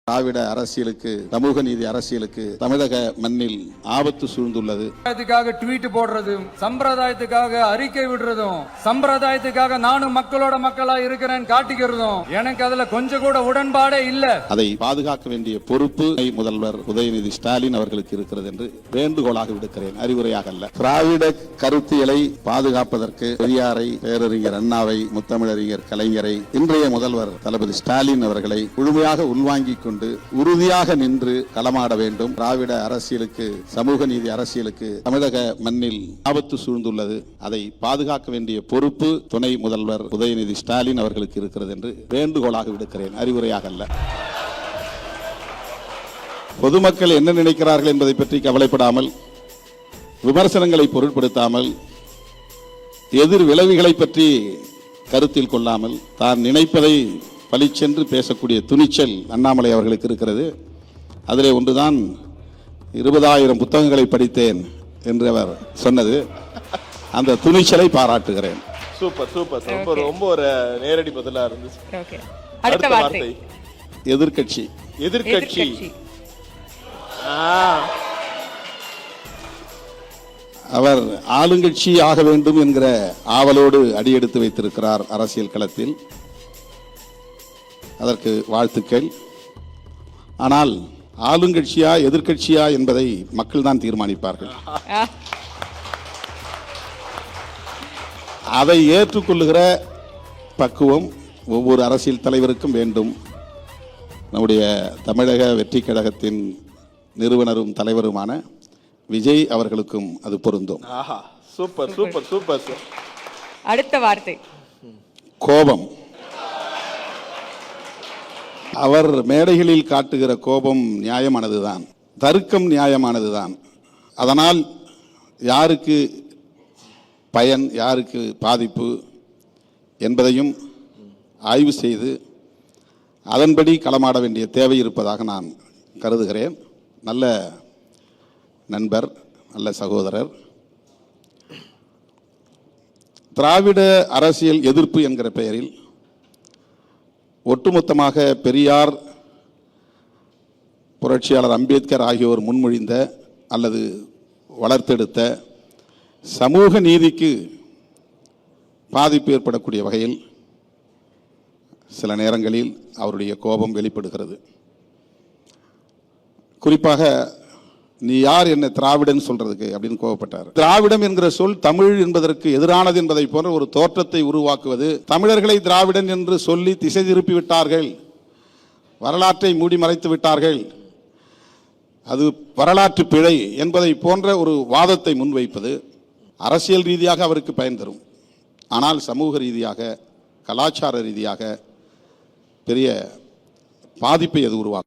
திராவிட அரசியலுக்கு, சமூக நீதி அரசியலுக்கு தமிழக மண்ணில் ஆபத்து சூழ்ந்துள்ளது. ட்வீட் போடுறதும், சம்பிரதாயத்துக்காக அறிக்கை விடுறதும், சம்பிரதாயத்துக்காக நானும் மக்களோட மக்களா இருக்கிறேன் காட்டிக்கிறதும் எனக்கு அதுல கொஞ்சம் கூட உடன்பாடே இல்ல. அதை பாதுகாக்க வேண்டிய பொறுப்பு முதல்வர் உதயநிதி ஸ்டாலின் அவர்களுக்கு இருக்கிறது என்று வேண்டுகோளாக விடுக்கிறேன், அறிவுரையாக அல்ல. திராவிட கருத்தியலை பாதுகாப்பதற்கு பெரியாரை, பேரறிஞர் அண்ணாவை, முத்தமிழறிஞர் கலைஞரை, இன்றைய முதல்வர் தளபதி ஸ்டாலின் அவர்களை முழுமையாக உள்வாங்கிக் கொண்டு உறுதியாக நின்று களமாட வேண்டும். திராவிட அரசியலுக்கு, சமூக நீதி அரசியலுக்கு தமிழக மண்ணில் ஆபத்து சூழ்ந்துள்ளது. அதை பாதுகாக்க வேண்டிய பொறுப்பு துணை முதல்வர் உதயநிதி ஸ்டாலின் அவர்களுக்கு இருக்கிறது என்று வேண்டுகோளாக விடுக்கிறேன், அறிவுரையாக அல்ல. பொதுமக்கள் என்ன நினைக்கிறார்கள் என்பதை பற்றி கவலைப்படாமல், விமர்சனங்களை பொருட்படுத்தாமல், எதிர் விளைவுகளை பற்றி கருத்தில் கொள்ளாமல், தான் நினைப்பதை பளிச்சென்று பேசக்கூடிய துணிச்சல் அண்ணாமலை அவர்களுக்கு இருக்கிறது. அதிலே ஒன்றுதான் 20,000 புத்தகங்களை படித்தேன் என்று அவர் சொன்னது. அந்த துணிச்சலை பாராட்டுகிறேன். Super super super. ரொம்ப ஒரு நேரடி பதிலா இருந்துச்சு. அடுத்த வார்த்தை எதிர்க்கட்சி. எதிர்க்கட்சி அவர் ஆளுங்கட்சி ஆக வேண்டும் என்கிற ஆவலோடு அடியெடுத்து வைத்திருக்கிறார் அரசியல் களத்தில். அதற்கு வாழ்த்துக்கள். ஆனால் ஆளுங்கட்சியா எதிர்க்கட்சியா என்பதை மக்கள் தான் தீர்மானிப்பார்கள். அதை ஏற்றுக்கொள்ளுகிற பக்குவம் ஒவ்வொரு அரசியல் தலைவருக்கும் வேண்டும். நம்முடைய தமிழக வெற்றி கழகத்தின் நிறுவனரும் தலைவருமான விஜய் அவர்களுக்கும் அது பொருந்தும். Super super super. அடுத்த வார்த்தை கோபம். அவர் மேடைகளில் காட்டுகிற கோபம் நியாயமானதுதான், தர்க்கம் நியாயமானதுதான். அதனால் யாருக்கு பயன், யாருக்கு பாதிப்பு என்பதையும் ஆய்வு செய்து அதன்படி களமாட வேண்டிய தேவை இருப்பதாக நான் கருதுகிறேன். நல்ல நண்பர், நல்ல சகோதரர். திராவிட அரசியல் எதிர்ப்பு என்கிற பெயரில் ஒட்டுமொத்தமாக பெரியார், புரட்சியாளர் அம்பேத்கர் ஆகியோர் முன்மொழிந்த அல்லது வளர்த்தெடுத்த சமூக நீதிக்கு பாதிப்பு ஏற்படக்கூடிய வகையில் சில நேரங்களில் அவருடைய கோபம் வெளிப்படுகிறது. குறிப்பாக நீ யார் என்ன திராவிடன் சொல்றதுக்கு அப்படின்னு கோபப்பட்டார். திராவிடம் என்கிற சொல் தமிழ் என்பதற்கு எதிரானது என்பதை போன்ற ஒரு தோற்றத்தை உருவாக்குவது, தமிழர்களை திராவிடன் என்று சொல்லி திசை திருப்பி விட்டார்கள், வரலாற்றை மூடி மறைத்து விட்டார்கள், அது வரலாற்று பிழை என்பதை போன்ற ஒரு வாதத்தை முன்வைப்பது அரசியல் ரீதியாக அவருக்கு பயன் தரும். ஆனால் சமூக ரீதியாக, கலாச்சார ரீதியாக பெரிய பாதிப்பை அது உருவாக்கும்.